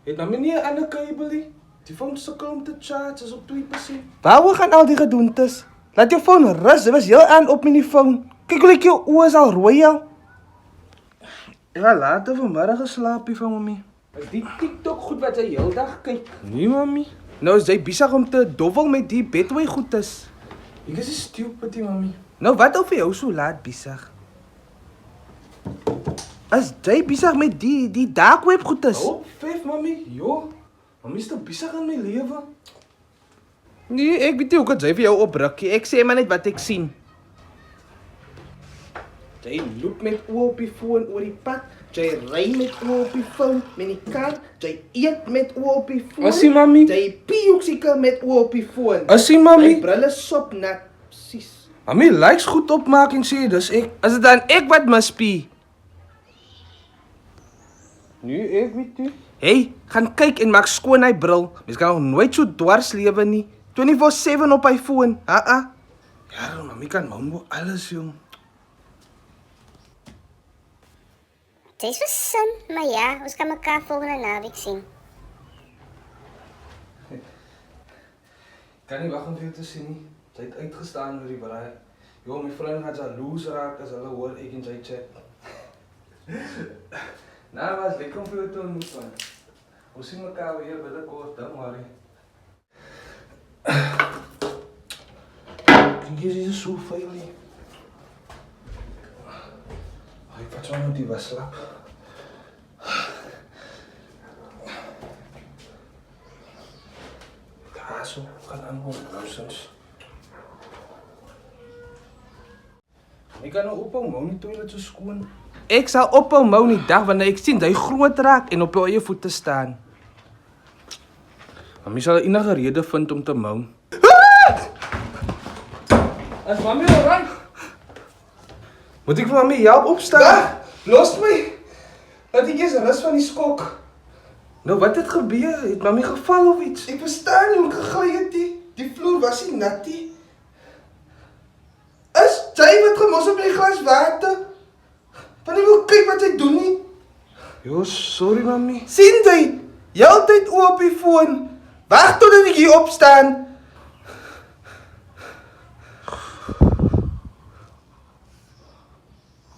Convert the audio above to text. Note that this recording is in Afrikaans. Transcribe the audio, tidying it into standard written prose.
Het nou nie 'n ander kabelie. Die foon sukkel om te charge, is op 2%. Waarom gaan al die gedoentes? Laat jou foon rus, dit was heel aan op met die foon. Kyk hoe lyk jou oë is al rooi al. Ja, later vanmiddag geslaapie van mami. Is die TikTok goed wat jy heeldag kyk? Nee, mami. Nou is jy besig om te dobbel met die Betway goedes. Ek is 'n stupid, mami. Nou wat of jou so laat besig? As jy besig met die dark web goedes? Hou op, 5, mami. Jo, mami is toch besig aan my lewe. Nee, ek weet nie hoe kan jy vir jou oprukkie. Ek sê maar net wat ek sien. Jy loop met oë op die foon oor die pad. Jy ry met oë op die foon met die kar. Jy eet met oë op die foon. Asie, mami. Jy pie ook seker met oë op die foon. Asie, mami. Jy brille sop nat. Presies. Mami likes goed opmaak en sê dis ek. Is dit dan ek wat mispie? Nee, ek weet nie. Hey, gaan kyk en maak skoon hy bril. Mens kan nog nooit so dwars lewe nie. 24/7 op hy foon. Ja, mami kan mambo alles jong. Dit is versin, maar ja, ons kan mekaar volgende naweek sien. Kan nie wag om jou te sien nie. Sy het uitgestaan oor die braai. Jo, my vriend gaan jaloers raak as hulle hoor ek en sy chat. Nou, was lekker om vir jou te ontmoet man. Ons sien mekaar weer binnekort, don't worry. Dink jy is so vuil nie? Ek vat so nou die waslap. Daar so, gaan aanhoor, lousens. Ek kan nou ophou mou nie toilet so skoon. Ek sal ophou mou die dag wanneer ek sien jy groot raak en op jou eie voete staan. Mami sal enige rede vind om te mou. Is mami alright? Moet ek vir mami help opstaan? Wag, los my. Dat ek eers rus van die skok. Nou wat het gebeur? Het mami geval of iets? Ek verstaan nie hoe gegly het die vloer was nie nat nie. Is jy wat gemos op my glas water? Van nie wil kyk wat jy doen nie. Jo, sorry mami. Sien jy? Jy altyd oop die foon. Wag totdat ek hier opstaan.